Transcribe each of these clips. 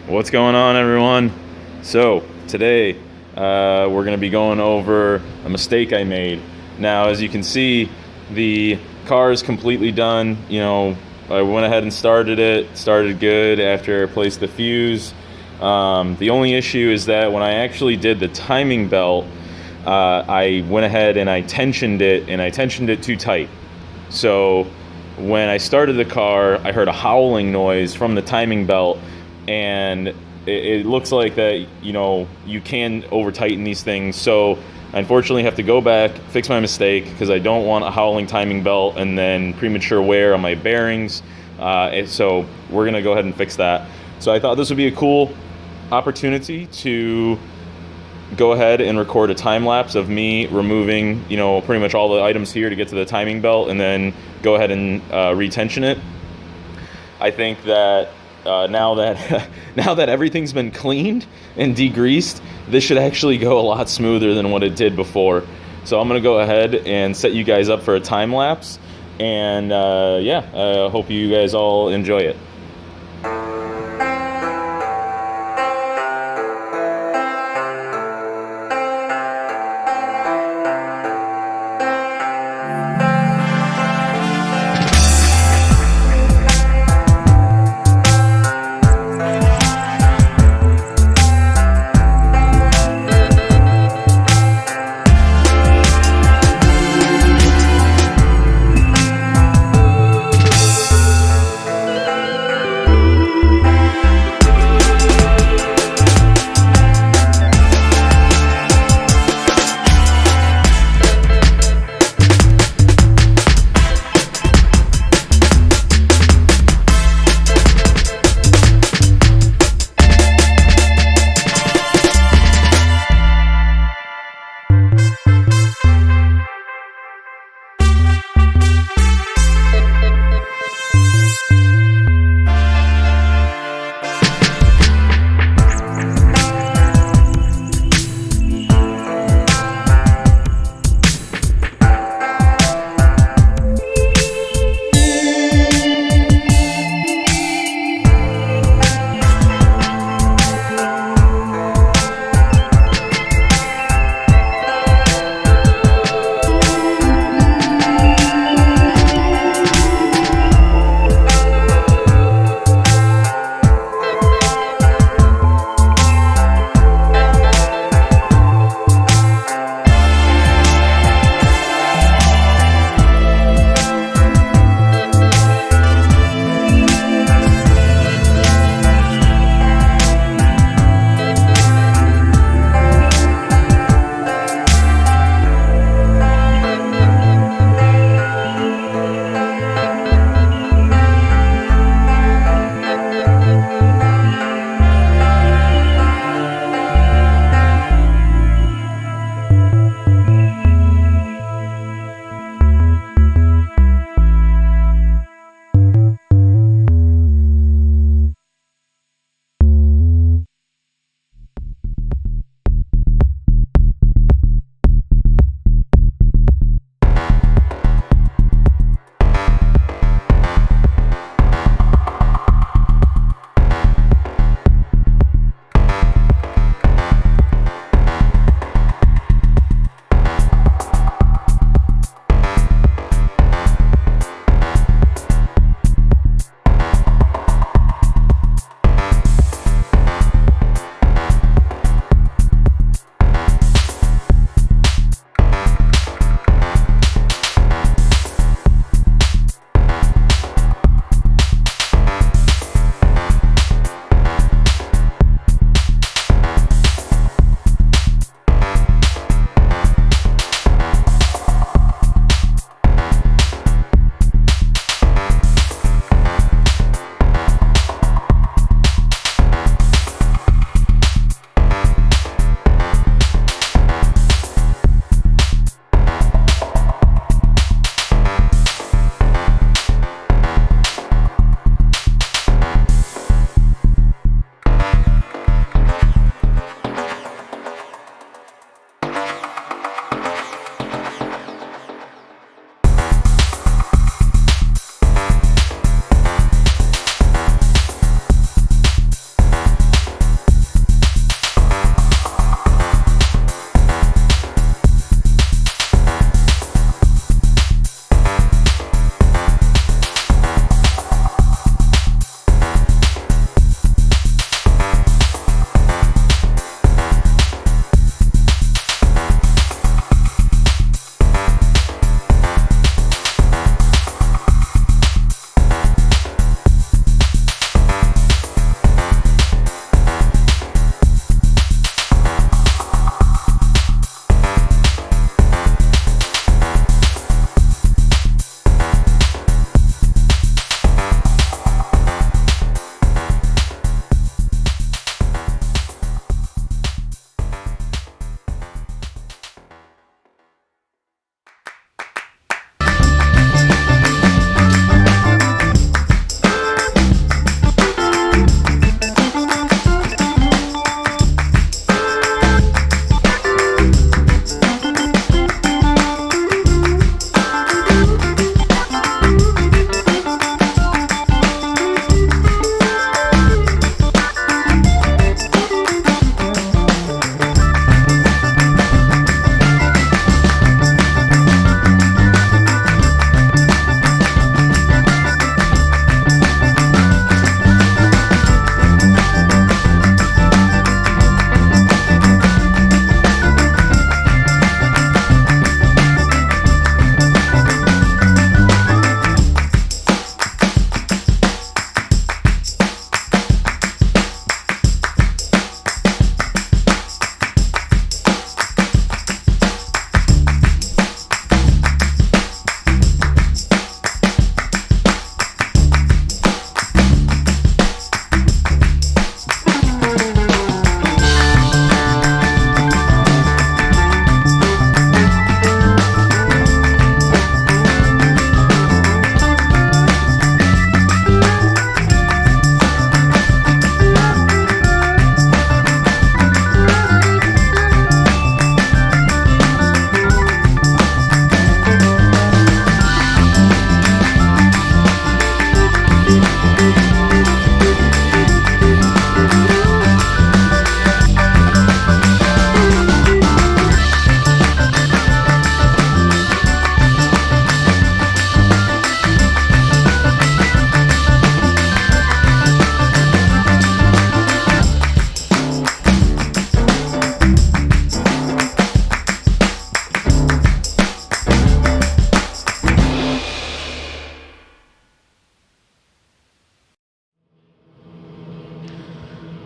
What's going on, everyone? So today we're going to be going over a mistake I made. Now, as you can see, the car is completely done. I went ahead and started good after I placed the fuse. The only issue is that when I actually did the timing belt, I went ahead and I tensioned it too tight. So when I started the car, I heard a howling noise from the timing belt, and it looks like that, you can over tighten these things. So I unfortunately have to go back, fix my mistake, because I don't want a howling timing belt and then premature wear on my bearings. So we're going to go ahead and fix that. So I thought this would be a cool opportunity to go ahead and record a time lapse of me removing, pretty much all the items here to get to the timing belt, and then go ahead and retension it. I think that now that everything's been cleaned and degreased, this should actually go a lot smoother than what it did before. So I'm going to go ahead and set you guys up for a time lapse, and I hope you guys all enjoy it.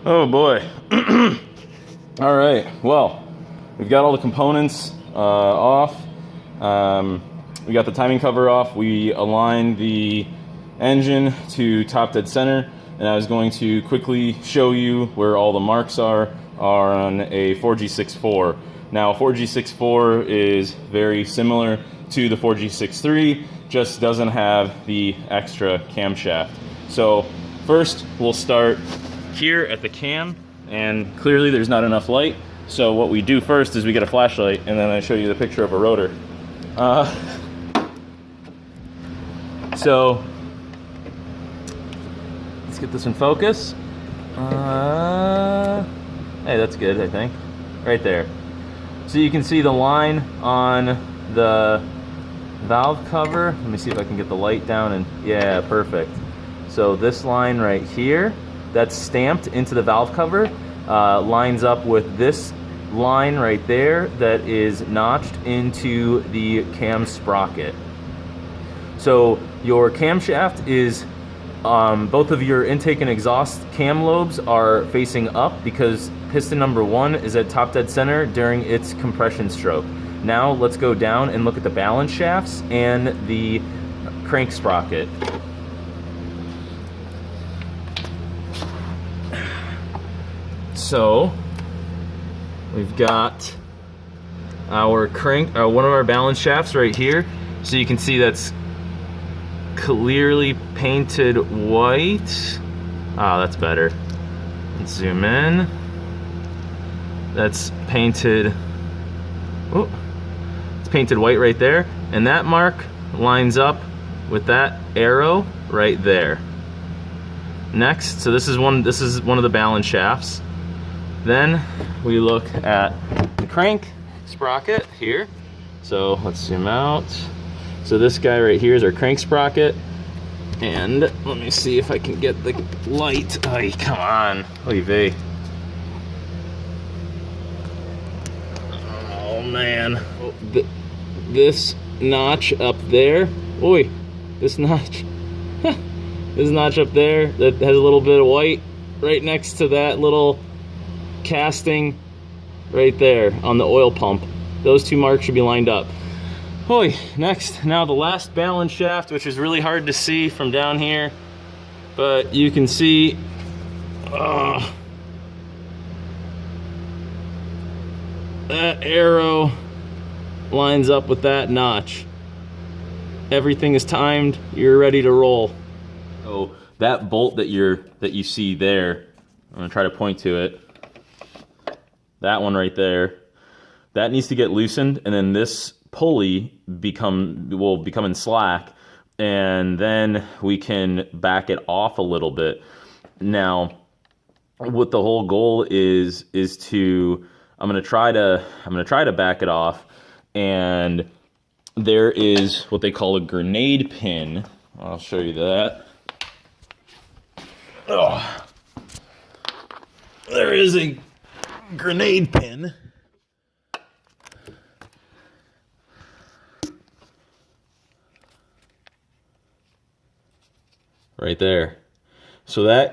Oh boy. All right, well, we've got all the components off. We got the timing cover off. We aligned the engine to top dead center, and I was going to quickly show you where all the marks are on a 4G64. Now, 4G64 is very similar to the 4G63, just doesn't have the extra camshaft. So first, we'll start here at the cam, and clearly there's not enough light. So what we do first is we get a flashlight, and then I show you the picture of a rotor. So let's get this in focus. Hey, that's good, I think. Right there. So you can see the line on the valve cover. Let me see if I can get the light down, and yeah, perfect. So this line right here, that's stamped into the valve cover, lines up with this line right there that is notched into the cam sprocket. So your camshaft is, both of your intake and exhaust cam lobes are facing up because piston number 1 is at top dead center during its compression stroke. Now let's go down and look at the balance shafts and the crank sprocket. So we've got our crank, one of our balance shafts right here. So you can see that's clearly painted white. Ah, that's better. Let's zoom in. That's painted, oh, it's painted white right there. And that mark lines up with that arrow right there. Next, so this is one of the balance shafts. Then we look at the crank sprocket here. So let's zoom out. So this guy right here is our crank sprocket. And let me see if I can get the light. Ay, come on. Oy vey. Oh man. This notch up there. Oi, this notch. This notch up there that has a little bit of white right next to that little casting right there on the oil pump. Those two marks should be lined up. Hoy, next, now the last balance shaft, which is really hard to see from down here, but you can see that arrow lines up with that notch. Everything is timed, you're ready to roll. So that bolt that you see there, I'm gonna try to point to it. That one right there, that needs to get loosened, and then this pulley will become in slack, and then we can back it off a little bit. Now, what the whole goal is to I'm gonna try to back it off, and there is what they call a grenade pin. I'll show you that. Oh, there is a grenade pin. Right there. So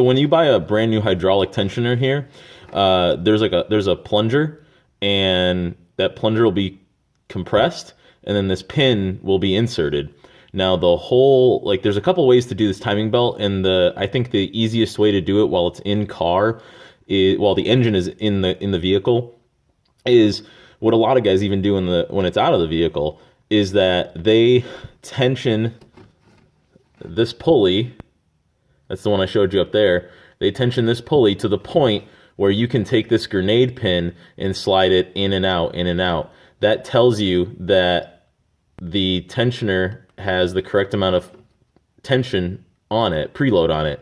when you buy a brand new hydraulic tensioner here, there's a plunger, and that plunger will be compressed, and then this pin will be inserted. Now the whole, like, there's a couple ways to do this timing belt, and I think the easiest way to do it while it's in car, while the engine is in the vehicle, is what a lot of guys even do when it's out of the vehicle, is that they tension this pulley. That's the one I showed you up there. They tension this pulley to the point where you can take this grenade pin and slide it in and out, in and out. That tells you that the tensioner has the correct amount of tension on it, preload on it.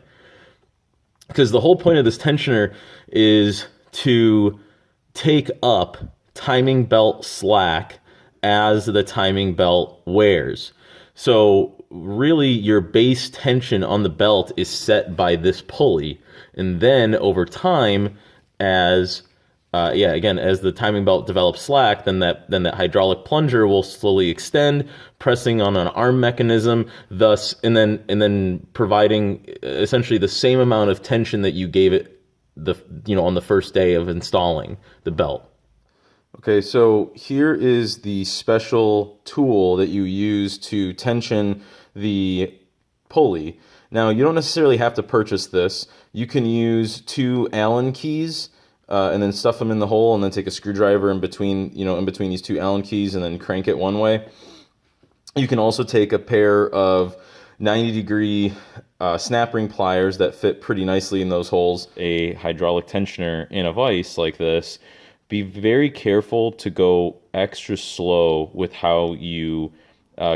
Because the whole point of this tensioner is to take up timing belt slack as the timing belt wears. So really your base tension on the belt is set by this pulley, and then over time, as the timing belt develops slack, then that hydraulic plunger will slowly extend, pressing on an arm mechanism, thus and then providing essentially the same amount of tension that you gave it on the first day of installing the belt. Okay, so here is the special tool that you use to tension the pulley. Now, you don't necessarily have to purchase this. You can use 2 Allen keys and then stuff them in the hole, and then take a screwdriver in between these 2 Allen keys, and then crank it one way. You can also take a pair of 90-degree snap ring pliers that fit pretty nicely in those holes. A hydraulic tensioner in a vise like this. Be very careful to go extra slow with how you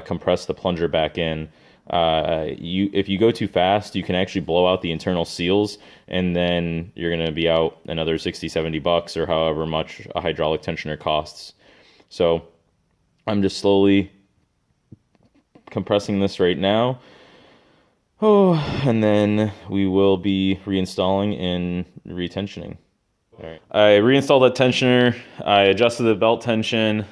compress the plunger back in. If you go too fast, you can actually blow out the internal seals, and then you're going to be out another $60-$70 or however much a hydraulic tensioner costs. So I'm just slowly compressing this right now. And then we will be reinstalling and retensioning. All right. I reinstalled that tensioner. I adjusted the belt tension.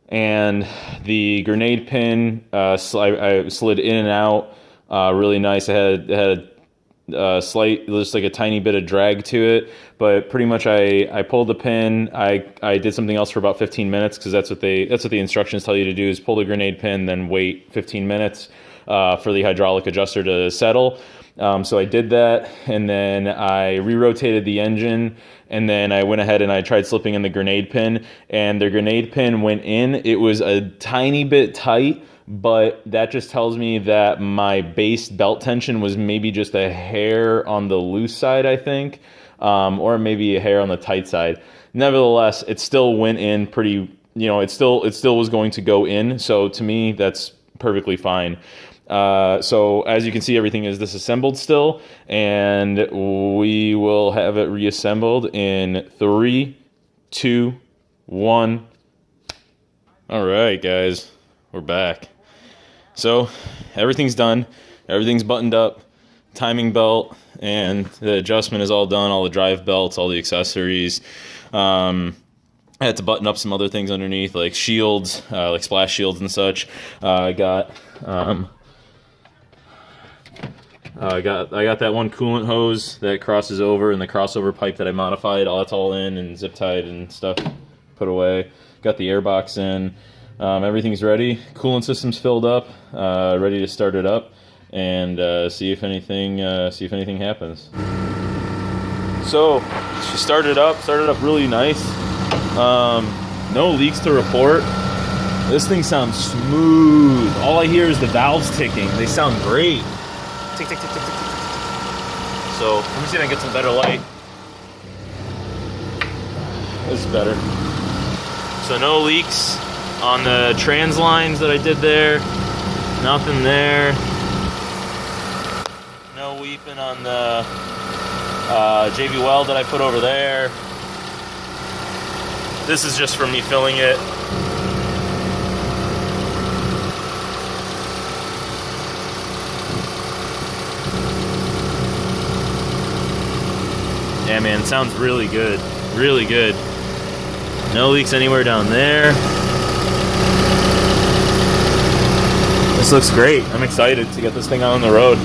And the grenade pin, I slid in and out really nice. It had a slight, just like a tiny bit of drag to it, but pretty much I pulled the pin. I did something else for about 15 minutes, because that's what the instructions tell you to do, is pull the grenade pin, then wait 15 minutes for the hydraulic adjuster to settle. So I did that, and then I re-rotated the engine, and then I went ahead and I tried slipping in the grenade pin, and the grenade pin went in. It was a tiny bit tight, but that just tells me that my base belt tension was maybe just a hair on the loose side, I think, or maybe a hair on the tight side. Nevertheless, it still went in pretty, it still was going to go in. So to me, that's perfectly fine. So as you can see, everything is disassembled still, and we will have it reassembled in 3, 2, 1. All right, guys, we're back. So everything's done. Everything's buttoned up. Timing belt and the adjustment is all done. All the drive belts, all the accessories. I had to button up some other things underneath, like shields, like splash shields and such. I got that one coolant hose that crosses over, and the crossover pipe that I modified. All that's all in and zip tied and stuff put away. Got the air box in. Everything's ready. Coolant system's filled up. Ready to start it up and see if anything happens. So she started up really nice. No leaks to report. This thing sounds smooth. All I hear is the valves ticking. They sound great. Tick, tick, tick, tick, tick, tick, tick. So let me see if I can get some better light. This is better. So no leaks on the trans lines that I did there. Nothing there. No weeping on the JV weld that I put over there. This is just from me filling it. Yeah, man, it sounds really good. Really good. No leaks anywhere down there. This looks great. I'm excited to get this thing out on the road.